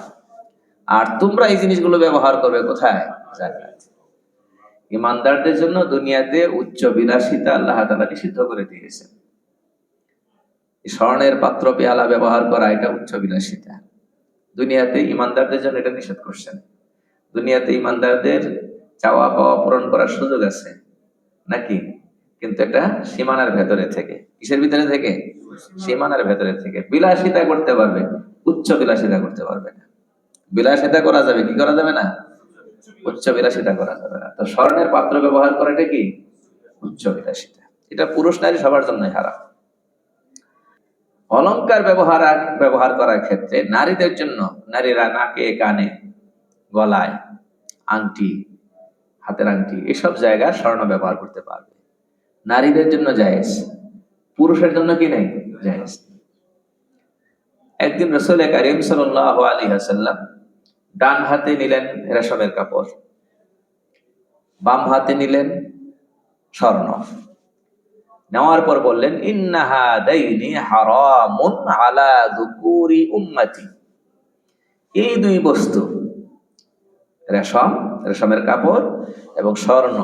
আর তোমরা এই জিনিসগুলো ব্যবহার করবে কোথায়? জান্নাতে। ইমানদারদের জন্য দুনিয়াতে উচ্চ বিলাসিতা আল্লাহ তাআলা নিষিদ্ধ করে দিয়েছেন। স্বর্ণের পাত্র পেয়ালা ব্যবহার করা এটা উচ্চ বিলাসিতা। দুনিয়াতে ইমানদারদের জন্য এটা নিষেধ করছেন। দুনিয়াতে ইমানদারদের চাওয়া পাওয়া পূরণ করার সুযোগ আছে নাকি, কিন্তু এটা সীমানার ভেতরে থেকে। কিসের ভিতরে থেকে? সীমানার ভেতরে থেকে। বিলাসিতা করতে পারবে, উচ্চ বিলাসিতা করতে পারবে না। বিলাসিতা করা যাবে, কি করা যাবে না? উচ্চ বিলাসিতা করা যাবে না। তো স্বর্ণের পাত্র ব্যবহার করাটা কি? উচ্চ বিলাসিতা। এটা পুরুষ নারী সবার জন্যই হারাম। অলংকার ব্যবহার করার ক্ষেত্রে নারীদের জন্য, নারীরা নাকে, কানে, গলায় আংটি, হাতের আংটি, এসব জায়গায় স্বর্ণ ব্যবহার করতে পারবে, নারীদের জন্য জায়েজ। পুরুষের জন্য কি নেই? জায়েজ। একদিন রাসূল কারীম সাল্লাল্লাহু আলাইহি ওয়াসাল্লাম ডান হাতে নিলেন রেশমের কাপড়, বাম হাতে নিলেন স্বর্ণ। নেওয়ার পর বললেন, ইন্না হাদাইনি হারামুন আলা যুকুরি উম্মতি, এই দুই বস্তু, রেশমের কাপড় এবং স্বর্ণ,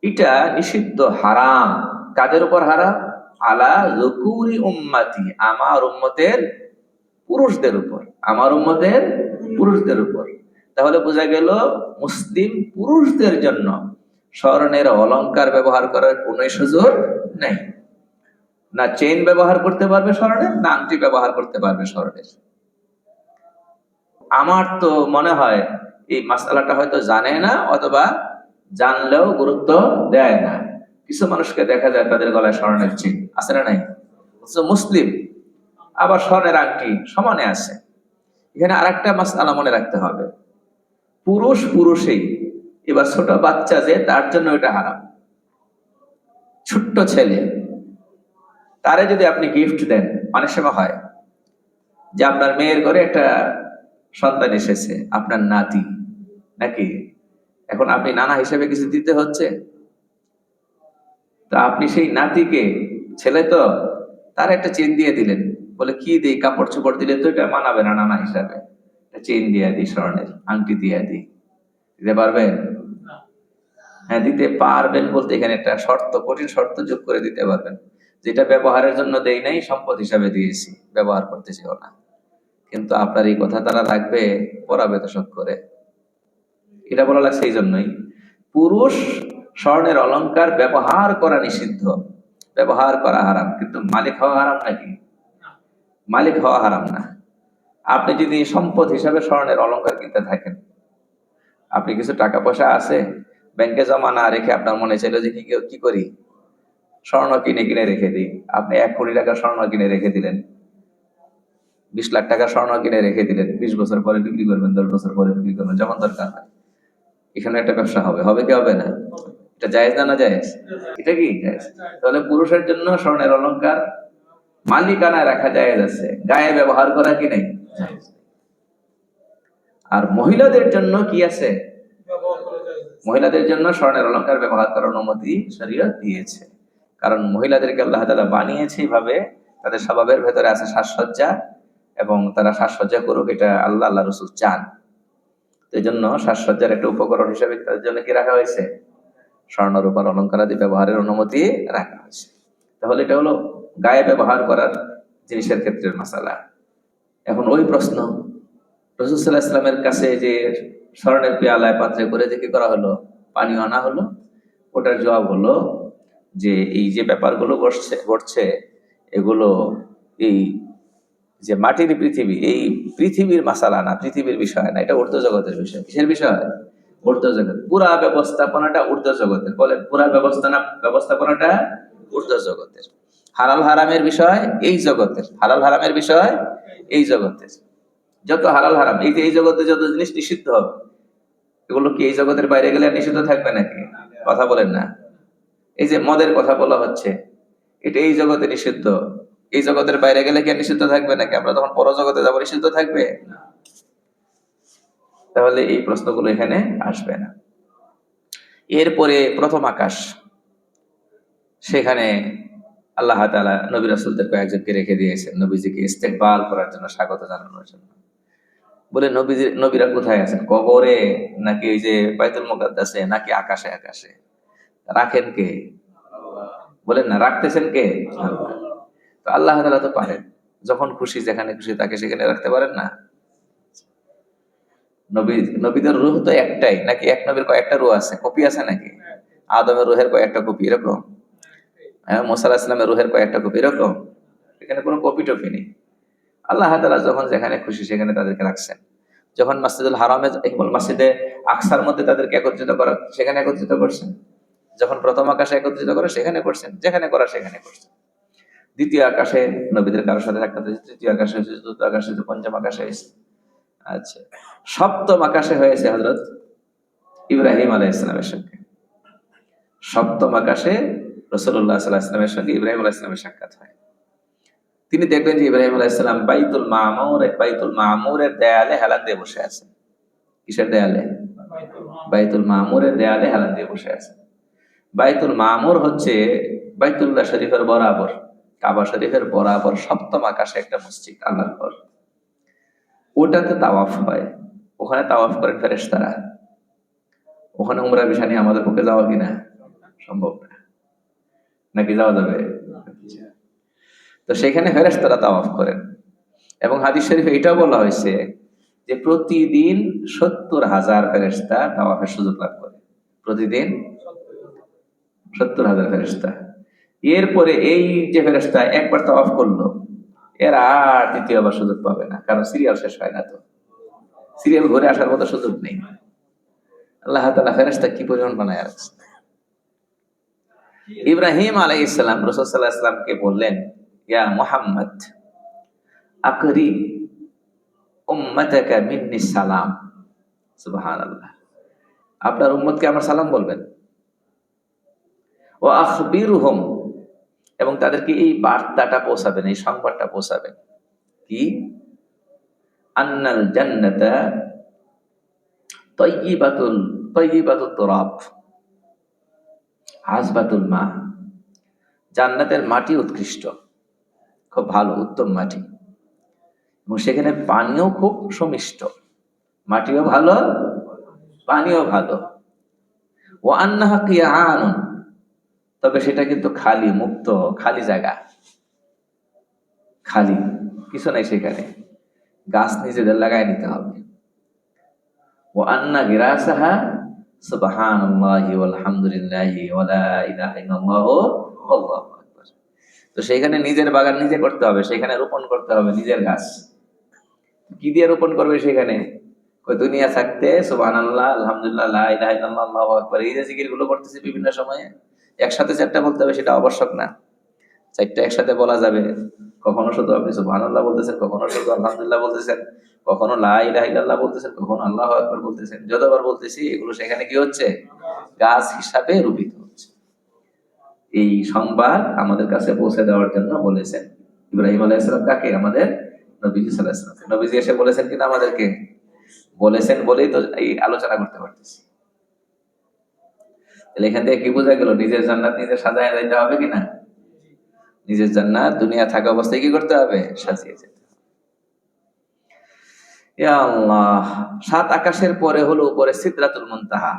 এটা নিষিদ্ধ, হারাম। কাদের উপর হারাম? আলা যুকুরি উম্মতি, আমার উম্মতের পুরুষদের উপর, আমার উম্মতের পুরুষদের উপর। তাহলে বোঝা গেল মুসলিম পুরুষদের জন্য স্বর্ণের অলংকার ব্যবহার করার কোন সুযোগ নেই। না চেইন ব্যবহার করতে পারবে স্বর্ণের, না আংটি ব্যবহার করতে পারবে স্বর্ণের। আমার তো মনে হয় এই মাসালাটা হয়তো জানে না, অথবা জানলেও গুরুত্ব দেয় না। কিছু মানুষকে দেখা যায় তাদের গলায় স্বর্ণের চেইন আছে না নাই, মুসলিম, আবার স্বর্ণের আংটি সমানে আছে। এখানে আরেকটা মাসআলা মনে রাখতে হবে, পুরুষ পুরুষেই, এবার ছোট বাচ্চা যে, তার জন্য এটা হারাম। ছোট্ট ছেলে, তারে যদি আপনি গিফট দেন, অনেক সময় হয় যে আপনার মেয়ের ঘরে একটা সন্তান এসেছে, আপনার নাতি নাকি, এখন আপনি নানা হিসেবে কিছু দিতে হচ্ছে, তো আপনি সেই নাতিকে, ছেলে তো, তার একটা চেন দিয়ে দিলেন, বলে কি দিই, কাপড় চোপড় দিলে তো এটা মানাবে না নানা হিসাবে, চেন দিয়ে দিই, স্বর্ণের আংটি দিয়ে দিই, দিতে পারবেন? হ্যাঁ, দিতে পারবেন বলতে এখানে একটা শর্ত, কঠিন শর্ত যোগ করে দিতে পারবেন, যেটা ব্যবহারের জন্য দেই নাই, সম্পদ হিসাবে দিয়েছি, ব্যবহার করতেছিও না। কিন্তু আপনার এই কথা তারা রাখবে, পড়াবে তো শোধ করে। এটা বলা লাগছে এই জন্যই, পুরুষ স্বর্ণের অলংকার ব্যবহার করা নিষিদ্ধ, ব্যবহার করা হারাম, কিন্তু মালিক হওয়া হারাম নাকি? মালিক হওয়া হারাম না। আপনি যদি সম্পদ হিসাবে স্বর্ণের অলংকার কিনতে থাকেন, আপনি কিছু টাকা পয়সা আছে ব্যাংকে জমা না রেখে আপনার মনে চাইলো যে কি করি, স্বর্ণ কিনে কিনে রেখে দিই। আপনি 1 কোটি টাকার স্বর্ণ কিনে রেখে দিলেন, 20 লাখ টাকার স্বর্ণ কিনে রেখে দিলেন, 20 বছর পরে বিক্রি করবেন, 10 বছর পরে বিক্রি করবেন, যখন দরকার হয়। এখানে একটা ব্যবসা হবে, হবে কি হবে না? এটা জায়েজ না? না জায়েজ? এটা কি জায়েজ? তাহলে পুরুষের জন্য স্বর্ণের অলংকার মালিকানায় রাখা জায়েজ আছে, গায়ে ব্যবহার করা কি নেই? জায়েজ। আর মহিলাদের জন্য কি আছে? মহিলাদের জন্য স্বর্ণের অলংকার ব্যবহার করার অনুমতি শরীয়ত দিয়েছে, কারণ মহিলাদেরকে আল্লাহ তাআলা বানিয়েছে এইভাবে, তাদের স্বভাবের ভেতরে আছে সাজসজ্জা, এবং তারা সাজসজ্জা করুক, এটা আল্লাহ রাসূল চান। এই জন্য সাজসজ্জার একটা উপকরণ হিসেবে তাদের জন্য কি রাখা হয়েছে? স্বর্ণ রূপার অলংকারাদি ব্যবহারের অনুমতি রাখা হয়েছে। তাহলে এটা হলো গায়ে ব্যবহার করার জিনিসের ক্ষেত্রের মাসালা। এখন ওই প্রশ্ন, রাসূল সাল্লাল্লাহু আলাইহি ওয়াসাল্লামের কাছে যে স্বর্ণের পেয়ালায় পাত্রে করে যে কি করা হলো, পানি আনা হলো, ওটার জবাব হলো যে এই যে ব্যাপারগুলো ঘটছে এগুলো এই যে মাটির পৃথিবী, এই পৃথিবীর মাসালা না, পৃথিবীর বিষয় না, এটা ঊর্ধ্ব জগতের বিষয়। কিসের বিষয়? ঊর্ধ্ব জগৎ। পুরা ব্যবস্থাপনাটা ঊর্ধ্ব জগতের। বলেন, পুরা ব্যবস্থাপনাটা ঊর্ধ্ব জগতের। হালাল হারামের বিষয় এই জগতের, হালাল হারামের বিষয় এই জগতের। যত হালাল হারাম, এই যে এই জগতে যত জিনিস নিষিদ্ধ হবে, এগুলো কি এই জগতের বাইরে গেলে নিষিদ্ধ থাকবে নাকি? কথা বলেন না। এই যে মদের কথা বলা হচ্ছে, এটা এই জগতে নিষিদ্ধ, এই জগতের বাইরে গেলে কি নিষিদ্ধ থাকবে নাকি? আমরা তখন পরজগতে যাবো, নিষিদ্ধ থাকবে? তাহলে এই প্রশ্নগুলো এখানে আসবে না। এরপরে প্রথম আকাশ, সেখানে আল্লাহ তাআলা নবী রাসূলদের কয়েকজনকে রেখে দিয়েছেন নবীজিকে ইস্তেকবাল করার জন্য, স্বাগত জানানোর জন্য। বলে নবীরা কোথায় আছেন? কবরে নাকি ওই যে বাইতুল মুকাদ্দাসে, নাকি আকাশে? আকাশে। রাখেন কে? বলেন না, রাখতেছেন কে? আল্লাহ। তো আল্লাহ তাআলা তো পারেন, যখন খুশি যেখানে খুশি তাকে সেখানে রাখতে পারেন না? নবীদের রূহ তো একটাই, নাকি এক নবীর কয়েকটা রূহ আছে? কপি আছে নাকি? আদমের রূহের কয়েকটা কপি এরকম, হ্যাঁ, মুসা আলাইহিস সালামের রূহের কয়েকটা কপি এরকম। এখানে কোনো কপি টপি নেই। আল্লাহ তাআলা যখন যেখানে খুশি সেখানে তাদেরকে রাখছেন। যখন মসজিদুল হারামে, মসজিদে আকসার মধ্যে তাদেরকে একত্রিত করা, সেখানে একত্রিত করছেন। যখন প্রথম আকাশে একত্রিত করে সেখানে করছেন, যেখানে করা সেখানে করছেন। দ্বিতীয় আকাশে নবীদের কারোর সাথে সাক্ষাৎ হয়েছে, তৃতীয় আকাশে হয়েছে, চতুর্থ আকাশে হয়েছে, পঞ্চম আকাশে হয়েছে। আচ্ছা, সপ্তম আকাশে হয়েছে হযরত ইব্রাহিম আলাইহিস সালামের সঙ্গে। সপ্তম আকাশে রাসূলুল্লাহ সাল্লাল্লাহু আলাইহি ওয়াসাল্লামের সঙ্গে ইব্রাহিম আলাইহিস সালামের সাক্ষাৎ হয়। তিনি দেখবেন যে ইব্রাহিম আলাইহিস সালাম বাইতুল মামুরের দেয়ালে হেলান দিয়ে বসে আছেন। কিসের দেয়ালে? বাইতুল মামুরের দেয়ালে হেলান দিয়ে বসে আছেন। বাইতুল মামুর হচ্ছে বাইতুল্লাহ শরীফের বরাবর, কাবা শরীফের বরাবর সপ্তম আকাশে একটা মসজিদ, আল্লাহর ঘর। ওটাতে তাওয়াফ হয়, ওখানে তাওয়াফ করেন ফেরেশতারা। ওখানে উমরা ভিসা নিয়ে আমাদের পক্ষে যাওয়া কিনা সম্ভব না, নাকি যাওয়া যাবে? তো সেখানে ফেরেশতারা তাওয়াফ করেন, এবং হাদিস শরীফে এটাও বলা হয়েছে যে প্রতিদিন 70,000 ফেরেশতা তাওয়াফের সুযোগ লাভ করে। প্রতিদিন 70,000 ফেরেশতা। এরপরে এই যে ফেরেশতা একবার তাওয়াফ করলো, এর আর দ্বিতীয়বার সুযোগ পাবে না, কারণ সিরিয়াল শেষ হয় না। তো সিরিয়াল ঘুরে আসার মতো সুযোগ নেই। আল্লাহ তাআলা ফেরেশতা কি পরিমাণ বানায় রাখছে। ইব্রাহিম আলাইহিস সালাম রাসূল সাল্লাল্লাহু আলাইহি ওয়াসাল্লামকে বললেন, ইয়া মুহাম্মদ আকরি উম্মাতাকা মিন্নি সালাম। সুবহানাল্লাহ। আপনার উম্মতকে আমার সালাম বলবেন। ওয়া আখবিরহুম, এবং তাদেরকে এই বার্তাটা পৌঁছাবেন, এই সংবাদটা পৌঁছাবেন। কি? আন্নাল জান্নাতা তাইয়্যিবাতুত তুরাব আযবাতুল মা। জান্নাতের মাটি উৎকৃষ্ট, খুব ভালো, উত্তম মাটি, এবং সেখানে পানিও খুব সুমিষ্ট। মাটিও ভালো, পানিও ভালো। ওয়া আন্নাহা কিয়ানুন, তবে সেটা কিন্তু খালি, মুক্ত, খালি জায়গা, খালি, কিছু নাই সেখানে, গাছ নিজেদের লাগাই নিতে হবে। ওয়া আন্না গিরাসাহা সুবহানাল্লাহি ওয়ালহামদুলিল্লাহি ওয়া লা ইলাহা ইল্লাল্লাহু আল্লাহু আকবার। তো সেইখানে নিজের বাগান নিজে করতে হবে, সেখানে রোপণ করতে হবে নিজের গাছ। কি দিয়ে রোপণ করবে সেখানে? ওই দুনিয়া থাকতে সুবহানাল্লাহ, আলহামদুলিল্লাহ, লা ইলাহা ইল্লাল্লাহ, আল্লাহু আকবার, এই যে জিকির গুলো করতেছি বিভিন্ন সময়ে, একসাথে চারটা বলতে হবে সেটা আবশ্যক না। চারটা একসাথে বলা যাবে, কখনো শুধু আপনি সুবহানাল্লাহ বলতেছেন, কখনো শুধু আলহামদুলিল্লাহ বলতেছেন, কখনো লা ইলাহা ইল্লাল্লাহ বলতেছেন, কখনো আল্লাহু আকবার বলতেছেন। যতবার বলতেছি এগুলো সেখানে কি হচ্ছে? গাছ হিসাবে রূপিত হচ্ছে। এই সংবাদ আমাদের কাছে পৌঁছে দেওয়ার জন্য বলেছেন ইব্রাহিম আলাইহিস সালাম। কাকে? আমাদের নবীজি সাল্লাল্লাহু আলাইহি ওয়াসাল্লাম। নবীজি এসে বলেছেন কিনা আমাদেরকে? বলেছেন বলেই তো এই আলোচনা করতে পারতেছি। তাহলে এখান থেকে কি বোঝা গেল? নিজের জান্নাত নিজে সাজায় যাইতে হবে কিনা? নিজের জান্নাত দুনিয়া থাকা অবস্থায় কি করতে হবে? সাজিয়ে যেতে হবে। ইয়া আল্লাহ, সাত আকাশের পরে হলো উপরে সিদরাতুল মুনতাহা।